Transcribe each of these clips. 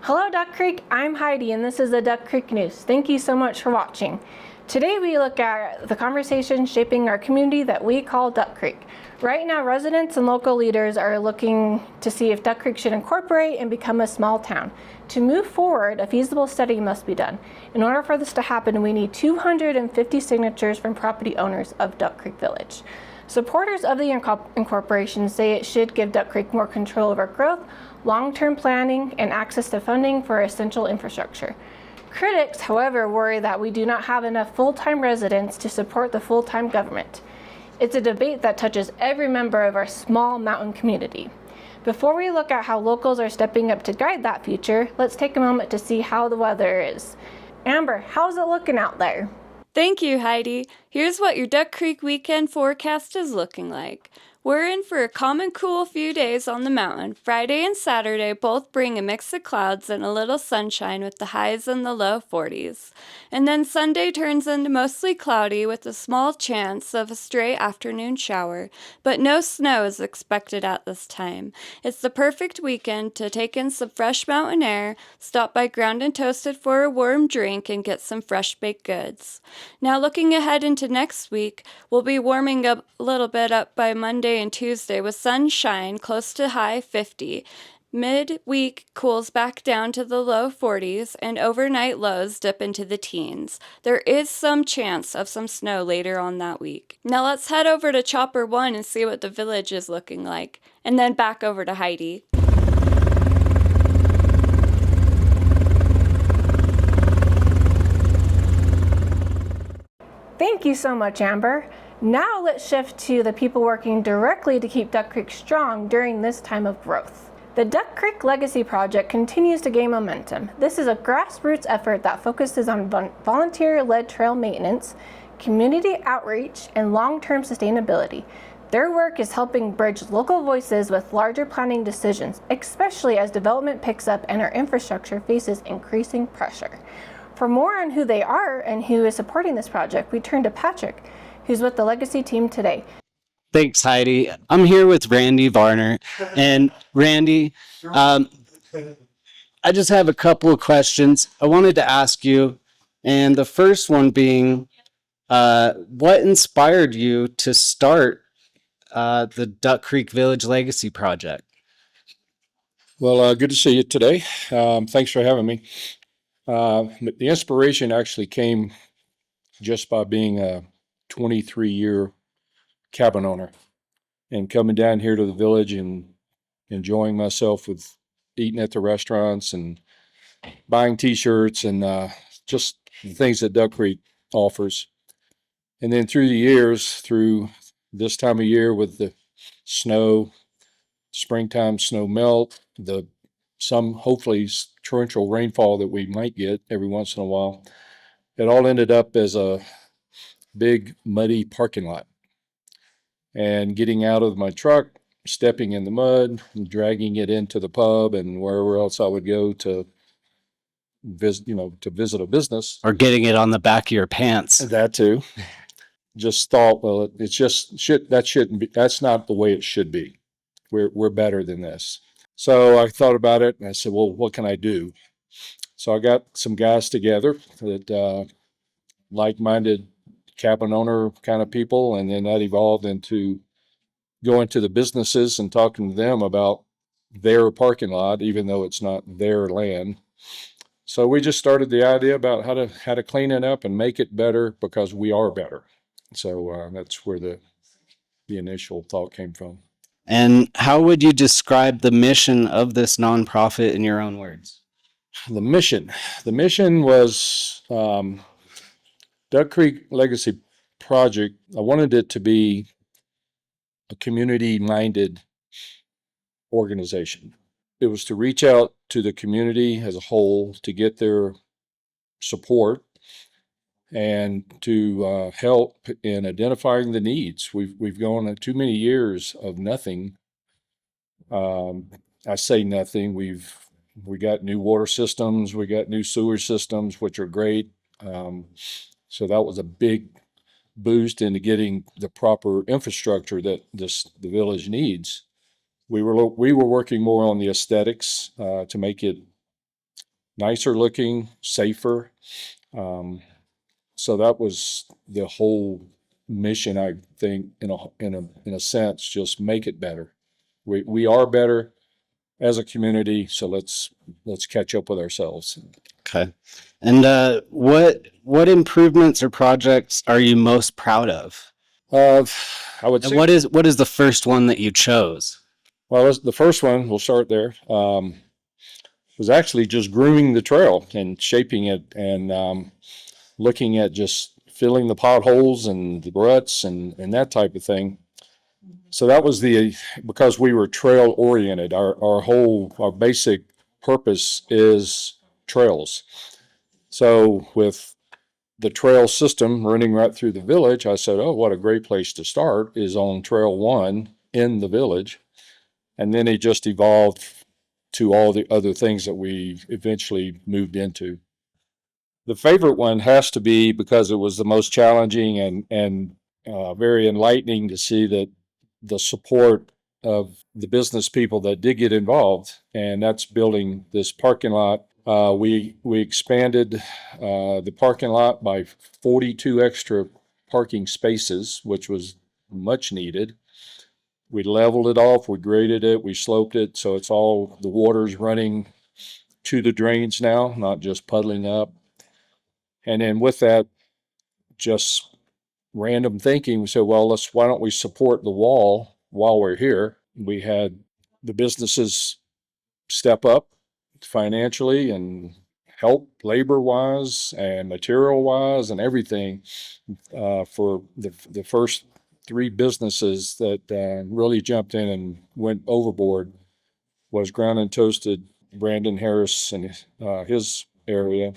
Hello Duck Creek, I'm Heidi and this is the Duck Creek News. Thank you so much for watching. Today we look at the conversation shaping our community that we call Duck Creek. Right now residents and local leaders are looking to see if Duck Creek should incorporate and become a small town. To move forward, a feasible study must be done. In order for this to happen, we need 250 signatures from property owners of Duck Creek Village. Supporters of the incorporation say it should give Duck Creek more control over growth, long-term planning, and access to funding for essential infrastructure. Critics, however, worry that we do not have enough full-time residents to support the full-time government. It's a debate that touches every member of our small mountain community. Before we look at how locals are stepping up to guide that future, let's take a moment to see how the weather is. Amber, how's it looking out there? Thank you, Heidi. Here's what your Duck Creek weekend forecast is looking like. We're in for a calm and cool few days on the mountain. Friday and Saturday both bring a mix of clouds and a little sunshine with the highs in the low 40s. And then Sunday turns into mostly cloudy with a small chance of a stray afternoon shower, but no snow is expected at this time. It's the perfect weekend to take in some fresh mountain air, stop by Ground and Toasted for a warm drink, and get some fresh baked goods. Now looking ahead into next week, we'll be warming up a little bit up by Monday and Tuesday with sunshine close to high 50. Midweek cools back down to the low 40s and overnight lows dip into the teens. There is some chance of some snow later on that week. Now let's head over to Chopper 1 and see what the village is looking like, and then back over to Heidi. Thank you so much, Amber. Now let's shift to the people working directly to keep Duck Creek strong during this time of growth. The Duck Creek Legacy Project continues to gain momentum. This is a grassroots effort that focuses on volunteer-led trail maintenance, community outreach, and long-term sustainability. Their work is helping bridge local voices with larger planning decisions, especially as development picks up and our infrastructure faces increasing pressure. For more on who they are and who is supporting this project, we turn to Patrick, who's with the Legacy team today. Thanks, Heidi. I'm here with Randy Varner. And Randy, I just have a couple of questions I wanted to ask you. And the first one being, what inspired you to start the Duck Creek Village Legacy Project? Well, good to see you today. Thanks for having me. The inspiration actually came just by being a 23-year cabin owner and coming down here to the village and enjoying myself with eating at the restaurants and buying t-shirts and just the things that Duck Creek offers. And then through the years, through this time of year with the snow, springtime snow melt, some hopefully torrential rainfall that we might get every once in a while, it all ended up as a big muddy parking lot. And getting out of my truck, stepping in the mud, and dragging it into the pub and wherever else I would go to visit, to visit a business. Or getting it on the back of your pants? That too. Just thought, well, it's just shouldn't be. That's not the way it should be. We're better than this. So I thought about it and I said, well, what can I do? So I got some guys together that like-minded cabin owner kind of people, and then that evolved into going to the businesses and talking to them about their parking lot, even though it's not their land. So we just started the idea about how to clean it up and make it better because we are better. So that's where the initial thought came from. And how would you describe the mission of this nonprofit in your own words? The mission was Duck Creek Legacy Project. I wanted it to be a community-minded organization. It was to reach out to the community as a whole to get their support and to help in identifying the needs. We've gone too many years of nothing. I say nothing. We got new water systems, we got new sewer systems, which are great. So that was a big boost into getting the proper infrastructure that the village needs. We were working more on the aesthetics to make it nicer looking, safer. So that was the whole mission, I think, in a sense, just make it better. We are better as a community, so let's catch up with ourselves. Okay. And what improvements or projects are you most proud of? I would And say, what is the first one that you chose? well, the first one, we'll start there, was actually just grooming the trail and shaping it and looking at just filling the potholes and the ruts and that type of thing. So that was because we were trail oriented. Our basic purpose is trails. So with the trail system running right through the village, I said, oh, what a great place to start is on Trail 1 in the village. And then it just evolved to all the other things that we eventually moved into. The favorite one has to be because it was the most challenging and very enlightening to see that the support of the business people that did get involved, and that's building this parking lot. We expanded the parking lot by 42 extra parking spaces, which was much needed. We leveled it off, we graded it, we sloped it, so it's all the water's running to the drains now, not just puddling up. And then with that, just random thinking, we said, well, why don't we support the wall while we're here? We had the businesses step up financially and help labor wise and material wise and everything for the first three businesses that really jumped in and went overboard was Ground and Toasted, Brandon Harris and his area,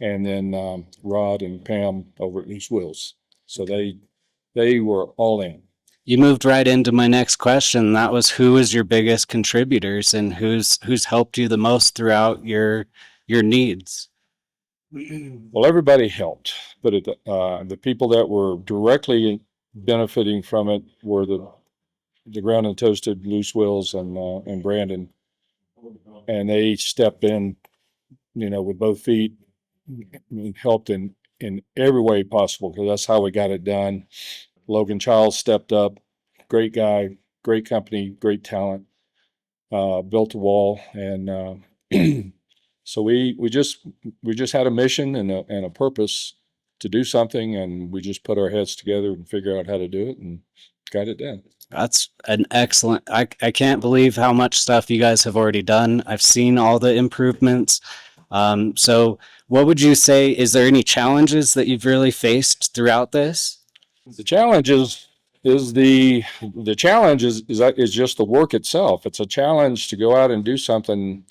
and then Rod and Pam over at Loose Wheels. So they were all in. You moved right into my next question. That was who is your biggest contributors and who's helped you the most throughout your needs? Well, everybody helped, but the people that were directly benefiting from it were the Ground and Toasted, Loose Wheels, and Brandon, and they stepped in, with both feet, and helped in every way possible because that's how we got it done. Logan Childs stepped up, great guy, great company, great talent. Built a wall, and so we just had a mission and a purpose to do something, and we just put our heads together and figure out how to do it and got it done. That's an excellent. I can't believe how much stuff you guys have already done. I've seen all the improvements. So what would you say? Is there any challenges that you've really faced throughout this? The challenge is the challenge is just the work itself. It's a challenge to go out and do something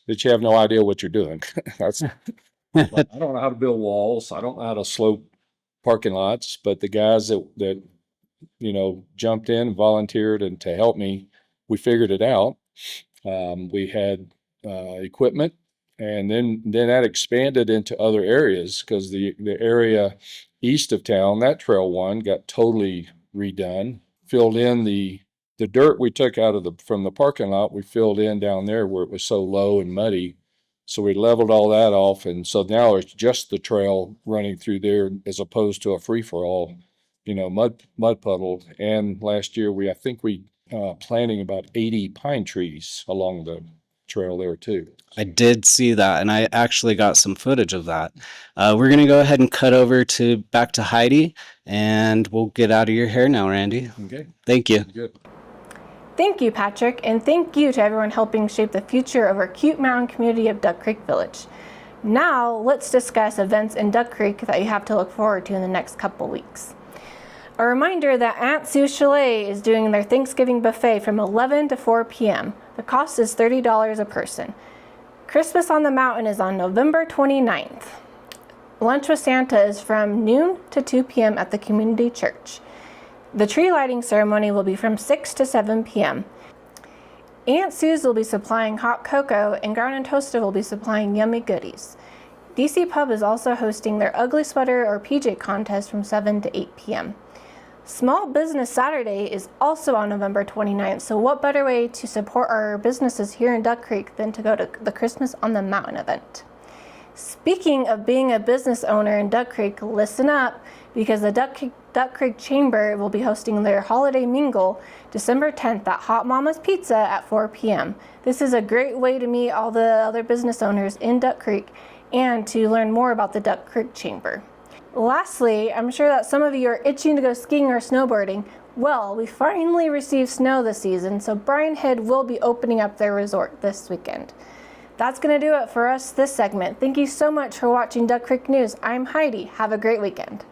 that you have no idea what you're doing. That's I don't know how to build walls. I don't know how to slope parking lots, but the guys that jumped in and volunteered and to help me, we figured it out. We had equipment, and then that expanded into other areas because the area east of town, that Trail 1 got totally redone, filled in the dirt we took out from the parking lot, we filled in down there where it was so low and muddy. So we leveled all that off, and so now it's just the trail running through there as opposed to a free-for-all, mud puddle. And last year I think we planting about 80 pine trees along the trail there too. I did see that, and I actually got some footage of that. We're gonna go ahead and cut over back to Heidi, and we'll get out of your hair now, Randy. Okay. Thank you. Good. Thank you, Patrick, and thank you to everyone helping shape the future of our cute mountain community of Duck Creek Village. Now, let's discuss events in Duck Creek that you have to look forward to in the next couple weeks. A reminder that Aunt Sue's Chalet is doing their Thanksgiving buffet from 11 to 4 p.m. The cost is $30 a person. Christmas on the Mountain is on November 29th. Lunch with Santa is from noon to 2 p.m. at the community church. The tree lighting ceremony will be from 6 to 7 p.m. Aunt Sue's will be supplying hot cocoa, and Ground and Toasted will be supplying yummy goodies. DC Pub is also hosting their Ugly Sweater or PJ contest from 7 to 8 p.m. Small Business Saturday is also on November 29th, so what better way to support our businesses here in Duck Creek than to go to the Christmas on the Mountain event? Speaking of being a business owner in Duck Creek, listen up, because the Duck Creek Chamber will be hosting their holiday mingle December 10th at Hot Mama's Pizza at 4 p.m. This is a great way to meet all the other business owners in Duck Creek and to learn more about the Duck Creek Chamber. Lastly, I'm sure that some of you are itching to go skiing or snowboarding. Well, we finally received snow this season, so Bryan Head will be opening up their resort this weekend. That's going to do it for us this segment. Thank you so much for watching Duck Creek News. I'm Heidi. Have a great weekend.